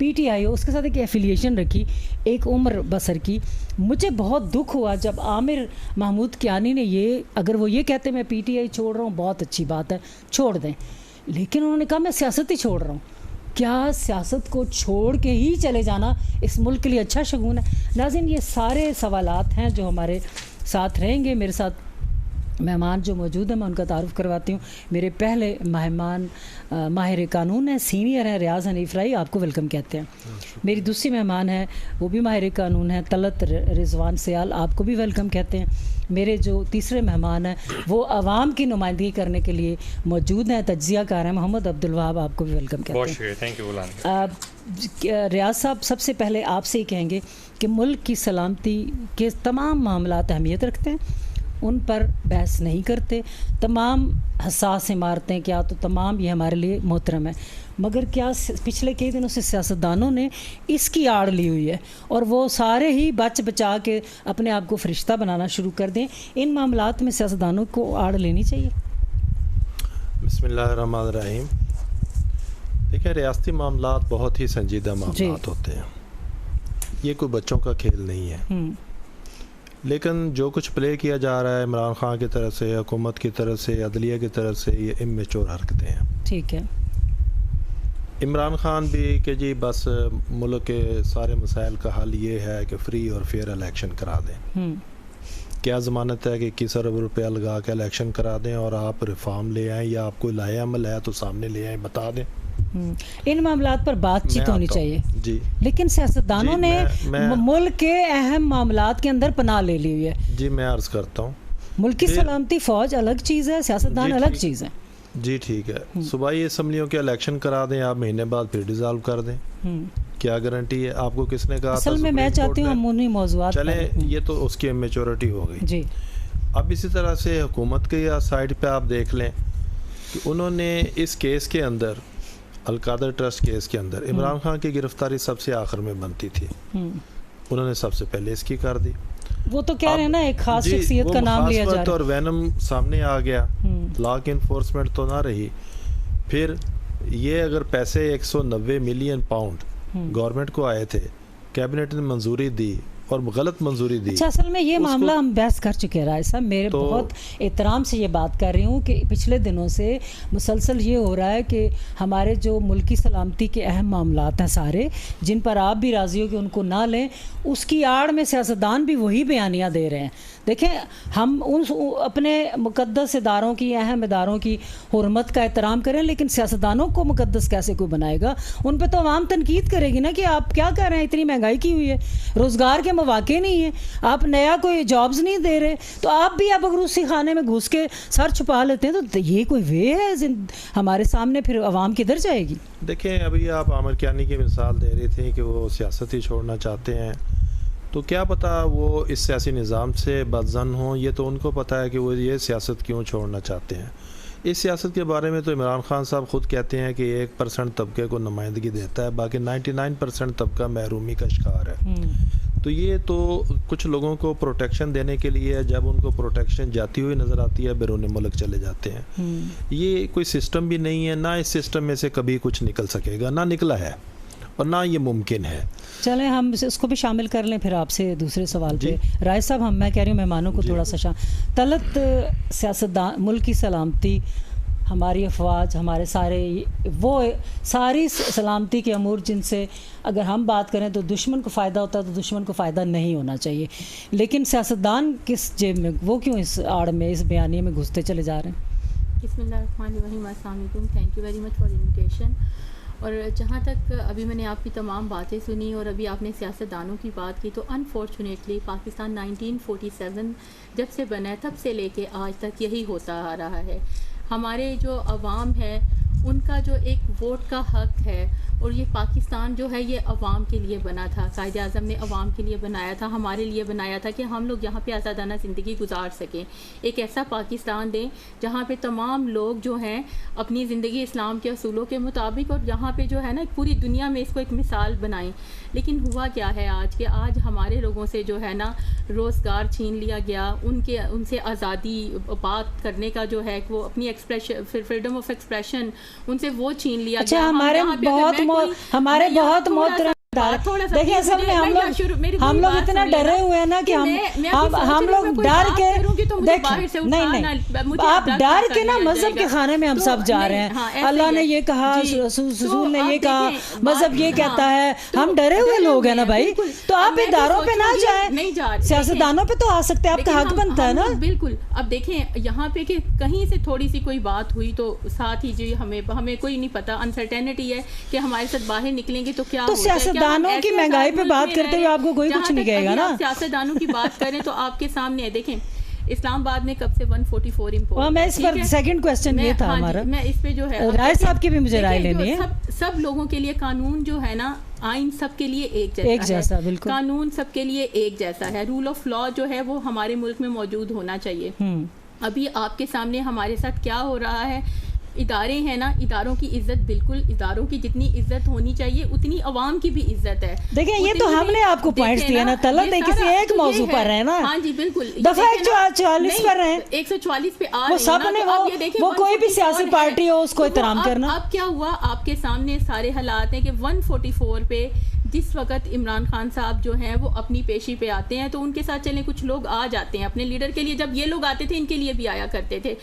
P T I ہو، اس کے ساتھ ایک ایفیلیشن رکھی ایک عمر بسر کی. مجھے بہت دکھ ہوا جب عامر محمود کیانی نے یہ، اگر وہ یہ کہتے میں پی ٹی آئی چھوڑ رہا ہوں بہت اچھی بات ہے چھوڑ دیں، لیکن انہوں نے کہا میں سیاست ہی چھوڑ رہا ہوں. کیا سیاست کو چھوڑ کے ہی چلے جانا اس ملک کے لیے اچھا شگون ہے؟ ناظرین، یہ سارے سوالات ہیں جو ہمارے ساتھ رہیں گے. میرے ساتھ مہمان جو موجود ہیں میں ان کا تعارف کرواتی ہوں. میرے پہلے مہمان ماہر قانون ہیں، سینئر ہیں ریاض حنیف رائی، آپ کو ویلکم کہتے ہیں. میری دوسری مہمان ہے وہ بھی ماہر قانون ہیں طلعت رضوان سیال، آپ کو بھی ویلکم کہتے ہیں. میرے جو تیسرے مہمان ہیں وہ عوام کی نمائندگی کرنے کے لیے موجود ہیں، تجزیہ کار ہیں محمد عبدالوہاب، آپ کو بھی ویلکم کہتے ہیں. Thank you. ریاض صاحب، سب سے پہلے آپ سے ہی کہیں گے کہ ملک کی سلامتی کے تمام معاملات اہمیت رکھتے ہیں، ان پر بحث نہیں کرتے. تمام حساس عمارتیں کیا تو تمام یہ ہمارے لیے محترم ہے، مگر کیا پچھلے کئی دنوں سے سیاستدانوں نے اس کی آڑ لی ہوئی ہے اور وہ سارے ہی بچ بچا کے اپنے آپ کو فرشتہ بنانا شروع کر دیں. ان معاملات میں سیاستدانوں کو آڑ لینی چاہیے. بسم اللہ الرحمن الرحیم. دیکھیں، ریاستی معاملات بہت ہی سنجیدہ معاملات ہوتے ہیں، یہ کوئی بچوں کا کھیل نہیں ہے. لیکن جو کچھ پلے کیا جا رہا ہے عمران خان کی طرف سے، حکومت کی طرف سے، عدلیہ کی طرف سے، یہ امیچور حرکتیں ہیں. ٹھیک ہے. عمران خان بھی کہ جی بس ملک کے سارے مسائل کا حل یہ ہے کہ فری اور فیئر الیکشن کرا دیں. کیا ضمانت ہے کہ 21 ارب روپیہ لگا کے الیکشن کرا دیں اور آپ ریفارم لے آئیں، یا آپ کو لائے عمل ہے تو سامنے لے آئیں، بتا دیں. ان معاملات پر بات چیت ہونی چاہیے جی. لیکن سیاستدانوں نے ملک کے اہم معاملات کے اندر پناہ لے لی ہوئی ہے. جی میں عرض کرتا ہوں، ملک کی سلامتی، فوج الگ چیز ہے، سیاستدان الگ چیز ہے. جی ٹھیک ہے. صوبائی اسمبلیوں کے الیکشن کرا دیں، آپ مہینے بعد پھر ڈیزالو کر دیں، کیا گارنٹی ہے؟ آپ کو کس نے کہا؟ اصل میں چاہتی ہوں ہم انہی موضوعات چلیں، یہ تو اس کی میچورٹی ہو گئی. جی. اب اسی طرح سے حکومت کے سائڈ پہ آپ دیکھ لیں کہ انہوں نے اس کیس کے اندر، القادر ٹرسٹ کیس کے اندر، عمران خان کی گرفتاری سب سے آخر میں بنتی تھی، انہوں نے سب سے پہلے اس کی کر دی. وہ تو کہہ رہے ہیں نا ایک خاص شخصیت کا نام لیا جا رہا ہے اور وینم سامنے آ گیا، لا کی انفورسمنٹ تو نہ رہی. پھر یہ اگر پیسے 190 ملین پاؤنڈ گورنمنٹ کو آئے تھے، کیبنٹ نے منظوری دی اور غلط منظوری دی. اچھا، اصل میں یہ معاملہ ہم بحث کر چکے رائے صاحب، میرے بہت احترام سے یہ بات کر رہی ہوں کہ پچھلے دنوں سے مسلسل یہ ہو رہا ہے کہ ہمارے جو ملکی سلامتی کے اہم معاملات ہیں سارے، جن پر آپ بھی راضی ہو کہ ان کو نہ لیں، اس کی آڑ میں سیاستدان بھی وہی بیانیاں دے رہے ہیں. دیکھیں، ہم ان اپنے مقدس اداروں کی، اہم اداروں کی حرمت کا احترام کریں، لیکن سیاستدانوں کو مقدس کیسے کوئی بنائے گا؟ ان پہ تو عوام تنقید کرے گی نا کہ آپ کیا کر رہے ہیں، اتنی مہنگائی کی ہوئی ہے، روزگار کے مواقع نہیں ہیں، آپ نیا کوئی جابز نہیں دے رہے، تو آپ بھی اب اگر اسی خانے میں گھس کے سر چھپا لیتے ہیں تو یہ کوئی وے ہے ہمارے سامنے؟ پھر عوام کدھر جائے گی؟ دیکھیں، ابھی آپ عامر کیانی کی مثال دے رہی تھی کہ وہ سیاست ہی چھوڑنا چاہتے ہیں، تو کیا پتہ وہ اس سیاسی نظام سے بدظن ہوں، یہ تو ان کو پتہ ہے کہ وہ یہ سیاست کیوں چھوڑنا چاہتے ہیں. اس سیاست کے بارے میں تو عمران خان صاحب خود کہتے ہیں کہ 1% طبقے کو نمائندگی دیتا ہے، باقی 99% طبقہ محرومی کا شکار ہے. تو یہ تو کچھ لوگوں کو پروٹیکشن دینے کے لیے، جب ان کو پروٹیکشن جاتی ہوئی نظر آتی ہے بیرون ملک چلے جاتے ہیں. یہ کوئی سسٹم بھی نہیں ہے، نہ اس سسٹم میں سے کبھی کچھ نکل سکے گا، نہ نکلا ہے اور نہ یہ ممکن ہے. چلیں ہم اس کو بھی شامل کر لیں پھر آپ سے دوسرے سوال پہ. رائے صاحب، میں کہہ رہی ہوں مہمانوں کو تھوڑا سا طلعت، سیاستدان، ملک کی سلامتی، ہماری افواج، ہمارے سارے وہ ساری سلامتی کے امور جن سے اگر ہم بات کریں تو دشمن کو فائدہ ہوتا ہے تو دشمن کو فائدہ نہیں ہونا چاہیے، لیکن سیاستدان کس جیب میں، وہ کیوں اس آڑ میں، اس بیانیے میں گھستے چلے جا رہے ہیں؟ بسم اللہ الرحمن الرحیم. السلام علیکم. Thank you very much for invitation. اور جہاں تک ابھی میں نے آپ کی تمام باتیں سنی اور ابھی آپ نے سیاستدانوں کی بات کی، تو انفارچونیٹلی پاکستان 1947 جب سے بنا ہے تب سے لے کے آج تک یہی ہوتا آ رہا ہے. ہمارے جو عوام ہے ان کا جو ایک ووٹ کا حق ہے، اور یہ پاکستان جو ہے یہ عوام کے لیے بنا تھا، قائد اعظم نے عوام کے لیے بنایا تھا، ہمارے لیے بنایا تھا کہ ہم لوگ یہاں پہ آزادانہ زندگی گزار سکیں. ایک ایسا پاکستان دیں جہاں پہ تمام لوگ جو ہیں اپنی زندگی اسلام کے اصولوں کے مطابق، اور جہاں پہ جو ہے نا پوری دنیا میں اس کو ایک مثال بنائیں. لیکن ہوا کیا ہے آج کہ آج ہمارے لوگوں سے جو ہے نا روزگار چھین لیا گیا، ان سے آزادی بات کرنے کا جو ہے وہ اپنی expression, freedom of expression in سے وہ چھین لیا گیا. ہمارے بہت ہمارے بہت محترم دیکھیں اصل میں ہم لوگ اتنا ڈرے ہوئے ہیں نا کہ ہم لوگ ڈر کے دیکھیں نہیں آپ ڈر کے نا مذہب کے خانے میں ہم سب جا رہے ہیں. اللہ نے یہ کہا, رسول نے یہ کہا, مذہب یہ کہتا ہے, ہم ڈرے ہوئے لوگ ہیں نا بھائی. تو آپ اداروں پہ نہ جائیں, سیاستدانوں پہ تو آ سکتے ہیں, آپ کا حق بنتا ہے نا. بالکل. اب دیکھیں یہاں پہ کہ کہیں سے تھوڑی سی کوئی بات ہوئی تو ساتھ ہی جی ہمیں کوئی نہیں پتا, انسرٹینٹی ہے کہ ہمارے ساتھ باہر نکلیں گے تو کیا ہوتا ہے. دانوں کی مہنگائی پہ بات کرتے ہوئے آپ کو کوئی کچھ نہیں کہے گا نا. سیاستدانوں کی بات کریں تو آپ کے سامنے ہے. دیکھیں اسلام آباد میں کب سے 144 امپورٹ. میں اس پر سیکنڈ کوسچن یہ تھا ہمارا, میں اس پہ جو ہے رائے صاحب کی بھی مجھے رائے لینی ہے. سب لوگوں کے لیے قانون جو ہے نا, آئین سب کے لیے ایک جیسا بالکل, قانون سب کے لیے ایک جیسا ہے. رول آف لا جو ہے وہ ہمارے ملک میں موجود ہونا چاہیے. ابھی آپ کے سامنے ہمارے ساتھ کیا ہو رہا ہے, ادارے ہیں نا, اداروں کی عزت بالکل, اداروں کی جتنی عزت ہونی چاہیے اتنی عوام کی بھی عزت ہے. دیکھیں یہ تو ہم نے آپ کو پوائنٹس دیے نا, طلب نہیں کسی ایک موضوع پر رہے نا. ہاں جی بالکل, دفعہ 144 پر رہے, 144 پہ آ وہ سب نے, وہ کوئی بھی سیاسی پارٹی ہو اس کو احترام کرنا. اب کیا ہوا, آپ کے سامنے سارے حالات ہیں کہ 144 پہ جس وقت عمران خان صاحب جو ہیں وہ اپنی پیشی پہ آتے ہیں تو ان کے ساتھ چلیں کچھ لوگ آ جاتے ہیں اپنے لیڈر کے لیے. جب یہ لوگ آتے تھے ان کے لیے بھی آیا کرتے تھے.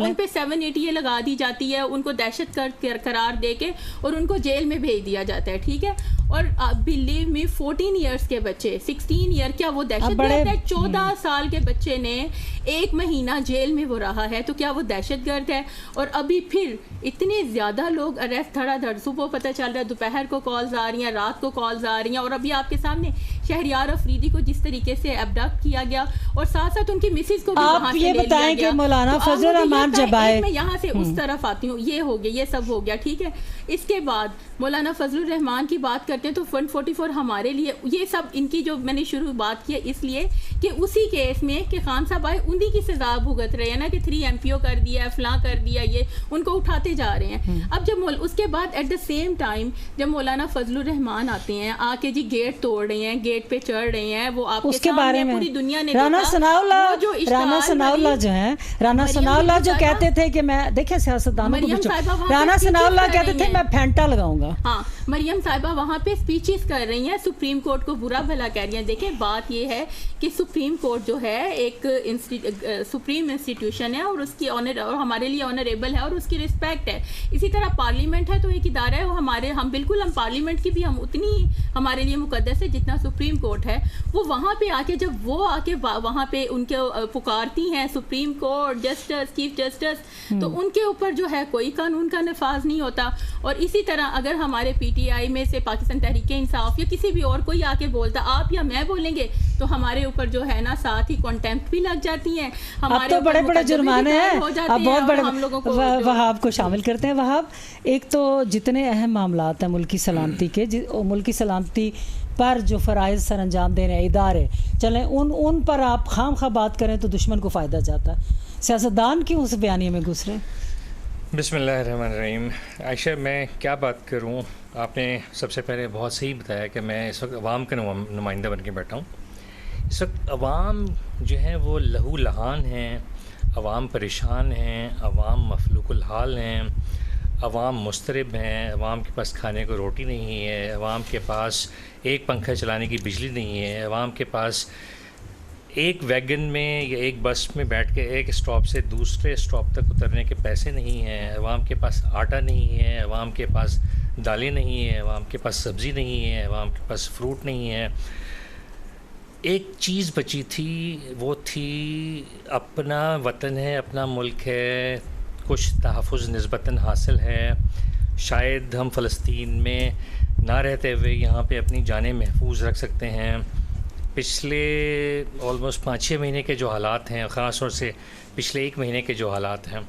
ان پہ 780 لگا دی جاتی ہے, ان کو دہشت گرد قرار دے کے اور ان کو جیل میں بھیج دیا جاتا ہے. ٹھیک ہے, اور بلیو می 14 ایئرس کے بچے, 16 ایئر, کیا وہ دہشت گرد ہے؟ 14 سال کے بچے نے 1 مہینہ جیل میں وہ رہا ہے, تو کیا وہ دہشت گرد ہے؟ اور ابھی پھر اتنے زیادہ لوگ اریسٹ دھڑا دھڑ, صبح پتہ چل رہا ہے, دوپہر کو کالز آ رہی ہیں, رات کو کالز آ رہی ہیں. اور ابھی آپ کے سامنے شہریار افریدی کو جس طریقے سے ابڈکٹ کیا گیا اور ساتھ ساتھ ان کی مسز کو بھی وہاں سے لے لیا گیا. آپ یہ بتائیں کہ مولانا فضل الرحمان جب آئے, میں یہاں سے اس طرف آتی ہوں, یہ ہو گیا, یہ سب ہو گیا. ٹھیک ہے, اس کے بعد مولانا فضل الرحمان کی بات کرتے ہیں تو 144 ہمارے لیے, یہ سب ان کی جو میں نے شروع بات کی اس لیے کہ اسی کیس میں کہ خان صاحب آئے انہی کی سزا بھگت رہے ہیں نا, کہ 3 MPO کر دیا, فلاں کر دیا, یہ ان کو اٹھاتے جا رہے ہیں. اب جب اس کے بعد ایٹ دا سیم ٹائم جب مولانا فضل الرحمان آتے ہیں, آ کے جی گیٹ توڑ رہے ہیں, گیٹ پہ چڑھ رہے ہیں, وہ آپ کے بارے میں پوری دنیا نے رانا ثناء اللہ جو ہیں, رانا ثناء اللہ جو کہتے تھے کہ میں, دیکھیں سیاستدانوں کو, رانا ثناء اللہ کہتے تھے میں پھینٹا لگاؤں گا. ہاں, مریم صاحبہ وہاں پہ اسپیچز کر رہی ہیں, سپریم کورٹ کو برا بھلا کہہ رہی ہیں. دیکھیں بات یہ ہے کہ سپریم کورٹ جو ہے ایک سپریم انسٹیٹیوشن ہے, اور اس کی آنر, اور ہمارے لیے آنریبل ہے, اور اس کی رسپیکٹ ہے. اسی طرح پارلیمنٹ ہے تو ایک ادارہ ہے, وہ ہم بالکل, ہم پارلیمنٹ کی بھی ہم اتنی ہمارے لیے مقدس ہے جتنا سپریم کورٹ ہے. وہ وہاں پہ آ کے, جب وہ آ کے وہاں پہ ان کے پکارتی ہیں supreme court, justice, chief justice, تو ان کے اوپر جو ہے کوئی قانون کا نفاذ نہیں ہوتا. اور اسی طرح اگر ہمارے PTI میں سے پاکستان تحریک انصاف یا کسی بھی اور کوئی آ کے بولتا, آپ یا میں بولیں گے, تو ہمارے اوپر جو ہے نا ساتھ ہی کانٹیمپٹ بھی لگ جاتی ہیں. ہمارے تو بڑے بڑے جرمانے ہیں, اب بہت بڑے. وہاب کو شامل کرتے ہیں. وہاب, ایک تو جتنے اہم معاملات ہیں ملکی سلامتی کے, ملکی سلامتی پر جو فرائض سر انجام دے رہے ہیں ادارے, چلیں ان پر آپ خام خواہ بات کریں تو دشمن کو فائدہ جاتا ہے. سیاستدان کیوں اس بیانیے میں گھس رہے ہیں؟ بسم اللہ الرحمن الرحیم. عائشہ, میں کیا بات کروں, آپ نے سب سے پہلے بہت صحیح بتایا کہ میں اس وقت عوام کا نمائندہ بن کے بیٹھا ہوں. اس وقت عوام جو ہیں وہ لہو لہان ہیں, عوام پریشان ہیں, عوام مفلوق الحال ہیں, عوام مضطرب ہیں, عوام کے پاس کھانے کو روٹی نہیں ہے, عوام کے پاس ایک پنکھا چلانے کی بجلی نہیں ہے, عوام کے پاس ایک ویگن میں یا ایک بس میں بیٹھ کے ایک اسٹاپ سے دوسرے اسٹاپ تک اترنے کے پیسے نہیں ہیں, عوام کے پاس آٹا نہیں ہے, عوام کے پاس دالیں نہیں ہیں, عوام کے پاس سبزی نہیں ہے, عوام کے پاس فروٹ نہیں ہے. ایک چیز بچی تھی, وہ تھی اپنا وطن ہے, اپنا ملک ہے, کچھ تحفظ نسبتاً حاصل ہے. شاید ہم فلسطین میں نہ رہتے ہوئے یہاں پہ اپنی جانیں محفوظ رکھ سکتے ہیں. پچھلے آلموسٹ 5-6 مہینے کے جو حالات ہیں, خاص طور سے پچھلے 1 مہینے کے جو حالات ہیں,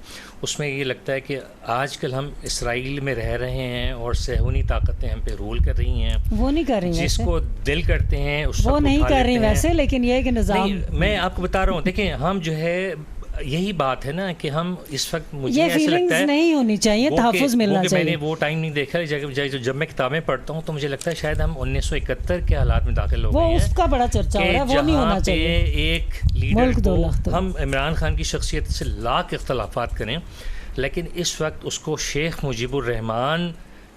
اس میں یہ لگتا ہے کہ آج کل ہم اسرائیل میں رہ رہے ہیں اور صہیونی طاقتیں ہم پہ رول کر رہی ہیں. وہ نہیں کر رہی, جس کو دل کرتے ہیں اس وہ نہیں کر رہی ویسے, لیکن یہ کہ نظام, میں آپ کو بتا رہا ہوں. دیکھیں ہم جو ہے, یہی بات ہے نا کہ ہم اس وقت, مجھے یہ فیلنگز نہیں ہونی چاہیے, تحفظ ملنا چاہیے. میں نے وہ ٹائم نہیں دیکھا, جب میں کتابیں پڑھتا ہوں تو مجھے لگتا ہے شاید ہم 1971 کے حالات میں داخل ہو گئے ہیں. وہ اس کا بڑا چرچا ہو رہا ہے, وہ نہیں ہونا چاہیے. ایک لیڈر کو, ہم عمران خان کی شخصیت سے لاکھ اختلافات کریں, لیکن اس وقت اس کو شیخ مجیب الرحمان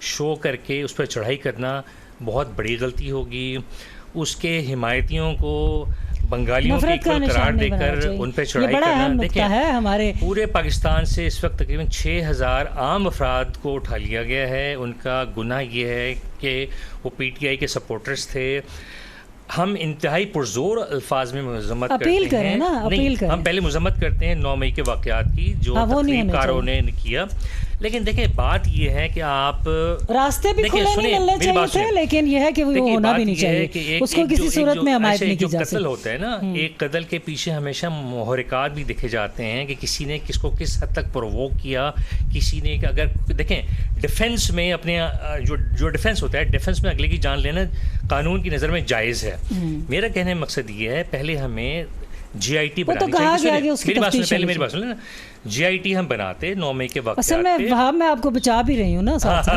شو کر کے اس پر چڑھائی کرنا بہت بڑی غلطی ہوگی. اس کے حمایتیوں کو بنگالیوں کی قرار دے کر ان پہ چڑھائی کرنا. دیکھیں ہمارے پورے پاکستان سے اس وقت تقریباً 6000 عام افراد کو اٹھا لیا گیا ہے. ان کا گناہ یہ ہے کہ وہ پی ٹی آئی کے سپورٹرز تھے. ہم انتہائی پرزور الفاظ میں مذمت کرتے ہیں. نہیں, ہم پہلے مذمت کرتے ہیں 9 مئی کے واقعات کی جو تقریب کاروں نے کیا. لیکن دیکھیں بات یہ ہے کہ آپ راستے بھی کھلے نہیں ملنے چاہیے تھے, لیکن یہ ہے کہ وہ ہونا بھی نہیں چاہیے, اس کو کسی صورت میں حمایت نہیں کی جا سکتی. قتل ہوتا ہے نا, ایک قتل کے پیچھے ہمیشہ محرکات بھی دیکھے جاتے ہیں کہ کسی نے کس کو کس حد تک پرووک کیا. کسی نے اگر دیکھیں ڈیفنس میں اپنے جو ڈیفنس ہوتا ہے, ڈیفنس میں اگلے کی جان لینا قانون کی نظر میں جائز ہے. میرا کہنے کا مقصد یہ ہے پہلے ہمیں جی آئی ٹی بنانی چاہیے. میری بات سنیں نا, جی آئی ٹی ہم بناتے 9 مئی کے واقعات اصل میں وہاں میں آپ کو بچا بھی رہی ہوں نا ساتھ.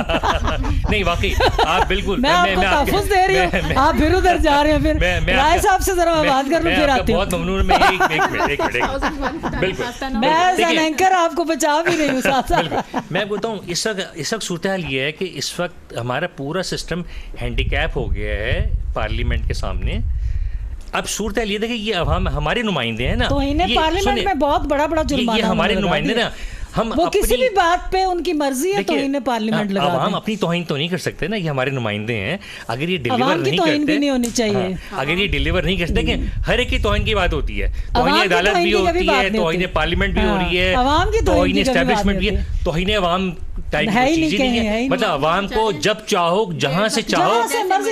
نہیں واقعی آپ بالکل, میں آپ کو تحفظ دے رہی ہوں, آپ پھر ادھر جا رہے ہیں. پھر رائے صاحب سے ذرا بات کر لوں پھر آتی ہوں. بہت ممنون. میں ایک منٹ بالکل میں ایز این اینکر آپ کو بچا بھی رہی ہوں ساتھ ساتھ. میں بولتا ہوں اس وقت صورتحال یہ ہے کہ اس وقت ہمارا پورا سسٹم ہینڈی کیپ ہو گیا ہے پارلیمنٹ کے سامنے. اب صورتحال یہ دیکھیں یہ عوام ہمارے نمائندے ہیں نا, تو انہیں پارلیمنٹ میں بہت بڑا جرمانہ, یہ ہمارے نمائندے نا. ہم وہ کسی بھی بات پہ ان کی مرضی ہے تو انہیں پارلیمنٹ لگا دیں. عوام اپنی توہین تو نہیں کر سکتے نا, یہ ہمارے نمائندے ہیں. اگر یہ ڈیلیور نہیں کرتے, توہین بھی نہیں ہونی چاہیے. اگر یہ ڈیلیور نہیں کرتے, دیکھیں ہر ایک کی توہین کی بات ہوتی ہے. توہین عدالت بھی ہوتی ہے, توہین پارلیمنٹ بھی ہو رہی ہے, توہین اسٹیبلشمنٹ بھی ہے, توہین عوام ٹائپ کی چیزیں نہیں ہے. مطلب عوام کو جب چاہو جہاں سے چاہو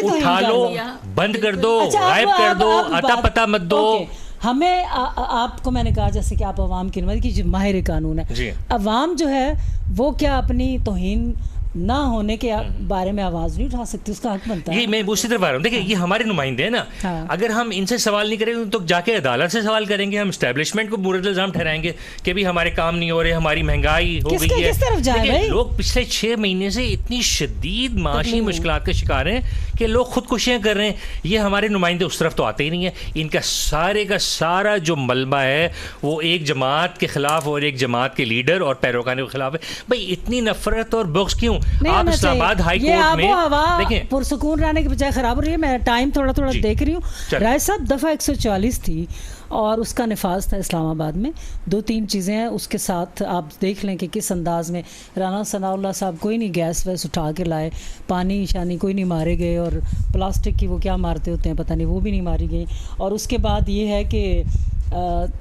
اٹھا لو, بند کر دو, غائب کر دو, اتا پتہ مت دو. ہمیں آپ کو میں نے کہا جیسے کہ آپ عوام کی نمائندگی کی ماہر قانون ہے, عوام جو ہے وہ کیا اپنی توہین نہ ہونے کے بارے میں آواز نہیں اٹھا سکتی, اس کا حق بنتا ہے. یہ میں اسی طرف آ رہا ہوں. دیکھیں یہ ہمارے نمائندے ہیں نا, اگر ہم ان سے سوال نہیں کریں گے تو جا کے عدالت سے سوال کریں گے. ہم اسٹیبلشمنٹ کو مورد الزام ٹھہرائیں گے کہ بھی ہمارے کام نہیں ہو رہے, ہماری مہنگائی ہو گئی ہے. لوگ پچھلے 6 مہینے سے اتنی شدید معاشی مشکلات کا شکار ہیں کہ لوگ خودکشیاں کر رہے ہیں. یہ ہمارے نمائندے اس طرف تو آتے ہی نہیں ہیں. ان کا سارا جو ملبہ ہے وہ ایک جماعت کے خلاف اور ایک جماعت کے لیڈر اور پیروکاروں کے خلاف ہے. بھائی اتنی نفرت اور بغض کیوں؟ آپ اسلام آباد ہائی کورٹ میں دیکھیں پرسکون رہنے کے بجائے خراب ہو رہی ہے. میں ٹائم تھوڑا دیکھ رہی ہوں. رائے صاحب دفعہ 140 تھی اور اس کا نفاذ تھا اسلام آباد میں. 2-3 چیزیں ہیں اس کے ساتھ, آپ دیکھ لیں کہ کس انداز میں رانا ثناء اللہ صاحب کوئی نہیں گیس ویس اٹھا کے لائے, پانی شانی کوئی نہیں مارے گئے, اور پلاسٹک کی وہ کیا مارتے ہوتے ہیں پتہ نہیں وہ بھی نہیں ماری گئی. اور اس کے بعد یہ ہے کہ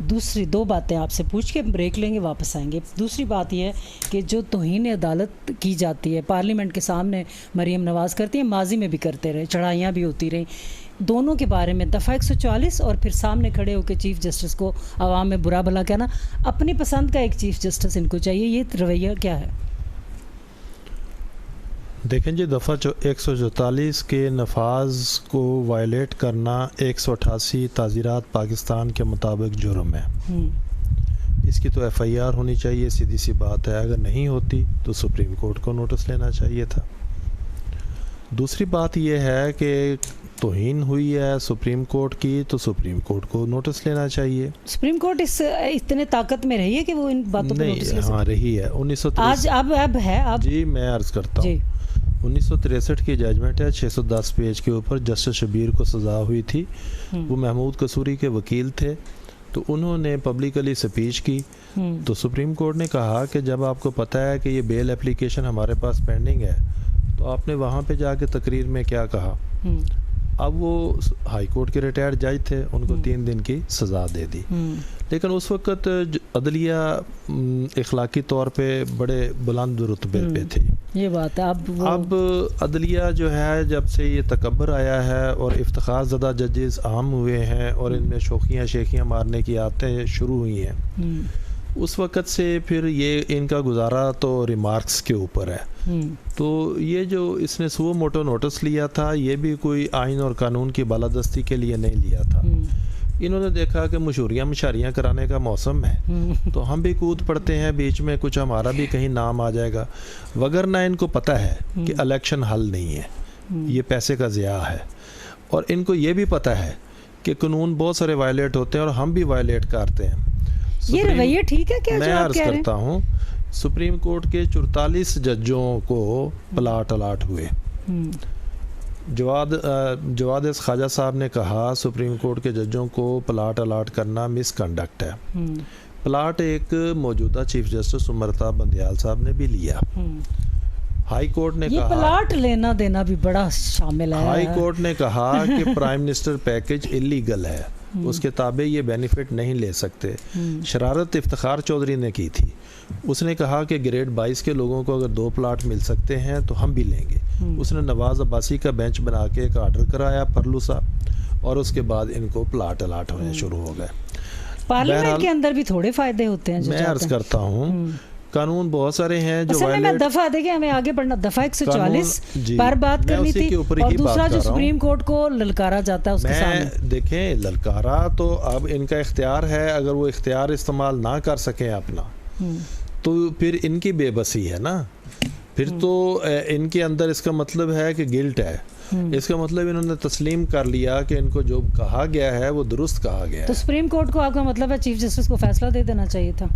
دوسری 2 باتیں آپ سے پوچھ کے بریک لیں گے, واپس آئیں گے. دوسری بات یہ ہے کہ جو توہین عدالت کی جاتی ہے پارلیمنٹ کے سامنے مریم نواز کرتی ہیں, ماضی میں بھی کرتے رہے, چڑھائیاں بھی ہوتی رہیں, دونوں کے بارے میں دفعہ 140 اور پھر سامنے کھڑے ہو کے چیف جسٹس کو عوام میں برا بھلا کہنا. اپنی پسند کا ایک چیف جسٹس ان کو چاہیے, یہ رویہ کیا ہے؟ دیکھیں جی, دفعہ 144 کے نفاذ کو وائلیٹ کرنا 188 تعزیرات پاکستان کے مطابق جرم ہے. اس کی تو ایف آئی آر ہونی چاہیے, سیدھی سی بات ہے. اگر نہیں ہوتی تو سپریم کورٹ کو نوٹس لینا چاہیے تھا. دوسری بات یہ ہے کہ توہین ہوئی ہے سپریم کورٹ کی تو سپریم کورٹ کو نوٹس لینا چاہیے. سپریم کورٹ اتنے طاقت میں رہی ہے کہ وہ ان باتوں پر نوٹس لے سکتے؟ ہاں رہی ہے. 1963 اب ہے. جی میں عرض کرتا ہوں, 1963 کی ججمنٹ ہے 610 پیج کے اوپر. جسٹس شبیر کو سزا ہوئی تھی, وہ محمود قصوری کے وکیل تھے, تو انہوں نے پبلکلی سپیچ کی. تو سپریم کورٹ نے کہا کہ جب آپ کو پتہ ہے کہ یہ بیل اپلیکیشن ہمارے پاس پینڈنگ ہے تو آپ نے وہاں پہ جا کے تقریر میں کیا کہا. اب وہ ہائی کورٹ کے ریٹائرڈ جج تھے, ان کو 3 دن کی سزا دے دی. لیکن اس وقت عدلیہ اخلاقی طور پہ بڑے بلند رتبے پہ تھی. یہ بات ہے. اب عدلیہ جو ہے جب سے یہ تکبر آیا ہے اور افتخار زدہ ججز عام ہوئے ہیں اور ان میں شیخیاں مارنے کی عادتیں شروع ہوئی ہیں, اس وقت سے پھر یہ ان کا گزارا تو ریمارکس کے اوپر ہے. تو یہ جو اس نے سو موٹو نوٹس لیا تھا, یہ بھی کوئی آئین اور قانون کی بالادستی کے لیے نہیں لیا تھا. انہوں نے دیکھا کہ مشاریاں کرانے کا موسم ہے تو ہم بھی کود پڑتے ہیں بیچ میں, کچھ ہمارا بھی کہیں نام آ جائے گا. وگرنہ ان کو پتہ ہے کہ الیکشن حل نہیں ہے, یہ پیسے کا ضیاع ہے. اور ان کو یہ بھی پتہ ہے کہ قانون بہت سارے وائلیٹ ہوتے ہیں اور ہم بھی وائلیٹ کرتے ہیں. یہ رویہ ٹھیک ہے کیا میں جو آپ عرض کہہ رہے ہیں؟ کرتا ہوں سپریم کورٹ کے 44 ججوں کو پلاٹ الاٹ ہوئے. جواد خواجہ صاحب نے کہا سپریم کورٹ کے ججوں کو پلاٹ الاٹ کرنا مس کنڈکٹ ہے. پلاٹ ایک موجودہ چیف جسٹس امرتا بندیال صاحب نے بھی لیا. ہائی کورٹ نے یہ کہا پلاٹ لینا دینا بھی بڑا شامل ہے. ہائی کورٹ نے کہا کہ پرائم منسٹر پیکج اللیگل ہے, اس کے تابع یہ بینیفٹ نہیں لے سکتے. شرارت افتخار چودھری نے کی تھی, اس نے کہا کہ گریڈ 22 کے لوگوں کو اگر 2 پلاٹ مل سکتے ہیں تو ہم بھی لیں گے. اس نے نواز عباسی کا بینچ بنا کے ایک آرڈر کرایا پرلو صاحب, اور اس کے بعد ان کو پلاٹ الاٹ ہونے شروع ہو گئے. پارلیمنٹ کے اندر بھی تھوڑے فائدے ہوتے ہیں. میں عرض کرتا ہوں قانون بہت سارے ہیں جو اصل میں دفعہ دیکھیں ہمیں آگے بڑھنا, دفعہ 144 پر بات کرنی تھی, اور دوسرا جو سپریم کورٹ کو للکارا جاتا ہے اس کے سامنے. دیکھیں للکارا تو اب ان کا اختیار ہے, اگر وہ اختیار استعمال نہ کر سکیں اپنا تو پھر ان کی بے بسی ہے نا, پھر تو ان کے اندر اس کا مطلب ہے کہ گلٹ ہے. اس کا مطلب انہوں نے تسلیم کر لیا کہ ان کو جو کہا گیا ہے وہ درست کہا گیا ہے. تو سپریم کورٹ کو آپ کا مطلب ہے چیف جسٹس کو فیصلہ دے دینا چاہیے تھا.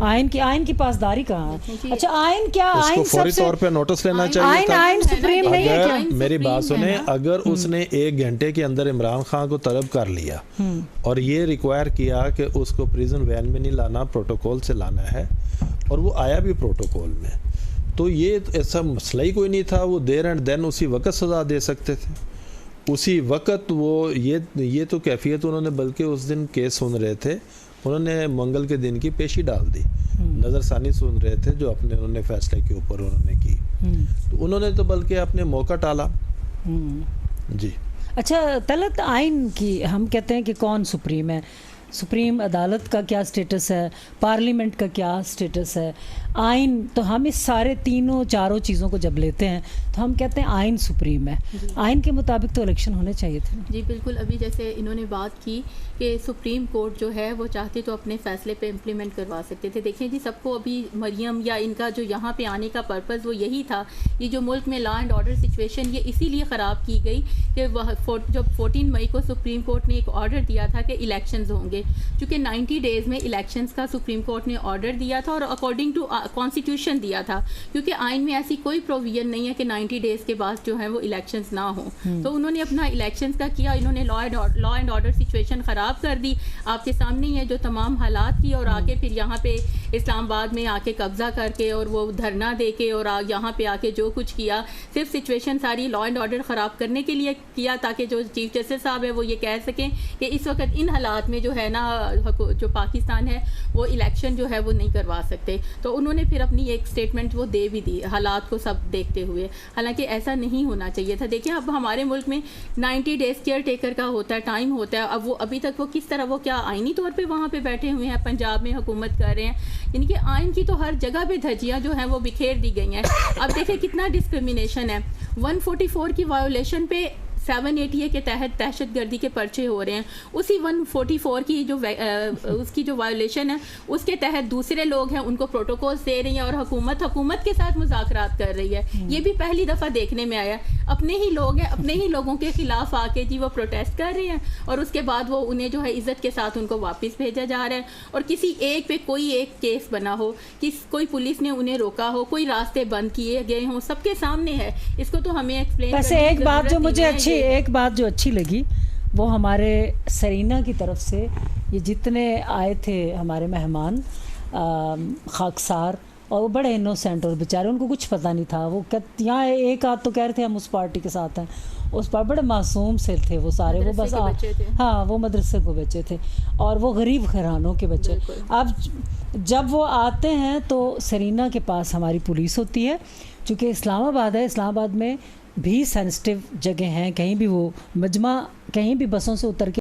آئین کی پاسداری کہاں ہے؟ اچھا آئین کیا, آئین فوری طور پہ نوٹس لینا چاہیے تھا. آئین سپریم نہیں ہے کیا؟ میری بات سنیں, اگر اس نے 1 گھنٹے کے اندر عمران خان کو طلب کر لیا اور یہ ریکوائر کیا کہ اس کو پریزن وین میں نہیں لانا, پروٹوکول سے لانا ہے, اور وہ آیا بھی پروٹوکول میں, تو یہ ایسا مسئلہ ہی کوئی نہیں تھا. وہ دیر اینڈ دین اسی وقت سزا دے سکتے تھے, اسی وقت. وہ یہ تو کیفیت انہوں نے, بلکہ اس دن کیس سن رہے تھے, انہوں نے منگل کے دن کی پیشی ڈال دی, نظر ثانی سن رہے تھے جو انہوں نے فیصلے کے اوپر انہوں نے کی, تو انہوں نے تو بلکہ اپنے موقع ٹالا. جی اچھا, طلعت آئین کی ہم کہتے ہیں کہ کون سپریم ہے, سپریم عدالت کا کیا سٹیٹس ہے, پارلیمنٹ کا کیا سٹیٹس ہے, آئین, تو ہم اس سارے تینوں چاروں چیزوں کو جب لیتے ہیں تو ہم کہتے ہیں آئین سپریم ہے. آئین کے مطابق تو الیکشن ہونے چاہیے تھے. جی بالکل, ابھی جیسے انہوں نے بات کی کہ سپریم کورٹ جو ہے وہ چاہتے تو اپنے فیصلے پہ امپلیمنٹ کروا سکتے تھے. دیکھیں جی, سب کو ابھی مریم یا ان کا جو یہاں پہ آنے کا پرپز وہ یہی تھا, یہ جو ملک میں لا اینڈ آرڈر سچویشن یہ اسی لیے خراب کی گئی کہ جب 14 مئی کو سپریم کورٹ نے ایک آرڈر دیا تھا کہ الیکشنز ہوں گے, چونکہ 90 ڈیز میں الیکشنز کا سپریم کورٹ نے آرڈر دیا تھا اور اکارڈنگ ٹو کانسٹیٹیوشن دیا تھا, کیونکہ آئین میں ایسی کوئی پروویژن نہیں ہے کہ 90 ڈیز کے بعد جو ہے وہ الیکشنز نہ ہوں. تو انہوں نے اپنا الیکشنز کا کیا, انہوں نے لا اینڈ آرڈر سچویشن خراب کر دی. آپ کے سامنے ہی ہے جو تمام حالات کی, اور آ کے پھر یہاں پہ اسلام آباد میں آ کے قبضہ کر کے اور وہ دھرنا دے کے اور یہاں پہ آ کے جو کچھ کیا, صرف سچویشن ساری لا اینڈ آرڈر خراب کرنے کے لیے کیا, تاکہ جو چیف جسٹس صاحب ہے وہ یہ کہہ سکیں کہ اس وقت ان حالات میں جو ہے نا جو پاکستان ہے وہ الیکشن جو ہے وہ نہیں کروا سکتے. تو انہوں نے پھر اپنی ایک اسٹیٹمنٹ وہ دے بھی دی حالات کو سب دیکھتے ہوئے, حالانکہ ایسا نہیں ہونا چاہیے تھا. دیکھیں اب ہمارے ملک میں 90 ڈیز کیئر ٹیکر کا ہوتا ہے, ٹائم ہوتا ہے. اب وہ ابھی تک وہ کس طرح, وہ کیا آئینی طور پہ وہاں پہ بیٹھے ہوئے ہیں, پنجاب میں حکومت کر رہے ہیں, یعنی کہ آئین کی تو ہر جگہ پہ دھجیاں جو ہیں وہ بکھیر دی گئی ہیں. اب دیکھیں کتنا ڈسکرمنیشن ہے, 144 کی وائولیشن پہ 780 کے تحت دہشت گردی کے پرچے ہو رہے ہیں, اسی 144 کی جو اس کی جو وائولیشن ہے اس کے تحت دوسرے لوگ ہیں ان کو پروٹوکولز دے رہی ہیں, اور حکومت کے ساتھ مذاکرات کر رہی ہے. یہ بھی پہلی دفعہ دیکھنے میں آیا, اپنے ہی لوگ ہیں, اپنے ہی لوگوں کے خلاف آ کے جی وہ پروٹیسٹ کر رہے ہیں, اور اس کے بعد وہ انہیں جو ہے عزت کے ساتھ ان کو واپس بھیجا جا رہا ہے. اور کسی ایک پہ کوئی ایک کیس بنا ہو, کوئی پولیس نے انہیں روکا ہو, کوئی راستے بند کیے گئے ہوں, سب کے سامنے ہے. اس کو تو ہمیں ایکسپلین ویسے ایک بات جو اچھی لگی وہ ہمارے سرینا کی طرف سے, یہ جتنے آئے تھے ہمارے مہمان خاکسار, اور وہ بڑے انوسینٹ اور بیچارے ان کو کچھ پتہ نہیں تھا. وہ یہاں ایک آدھ تو کہہ رہے تھے ہم اس پارٹی کے ساتھ ہیں, اس پر بڑے معصوم سے تھے وہ سارے, وہ بس ہاں وہ مدرسے کو بچے تھے اور وہ غریب گھرانوں کے بچے. اب جب وہ آتے ہیں تو سرینا کے پاس ہماری پولیس ہوتی ہے, چونکہ اسلام آباد ہے, اسلام آباد میں بھی سینسٹیو جگہ ہیں, کہیں بھی وہ مجمع, کہیں بھی بسوں سے اتر کے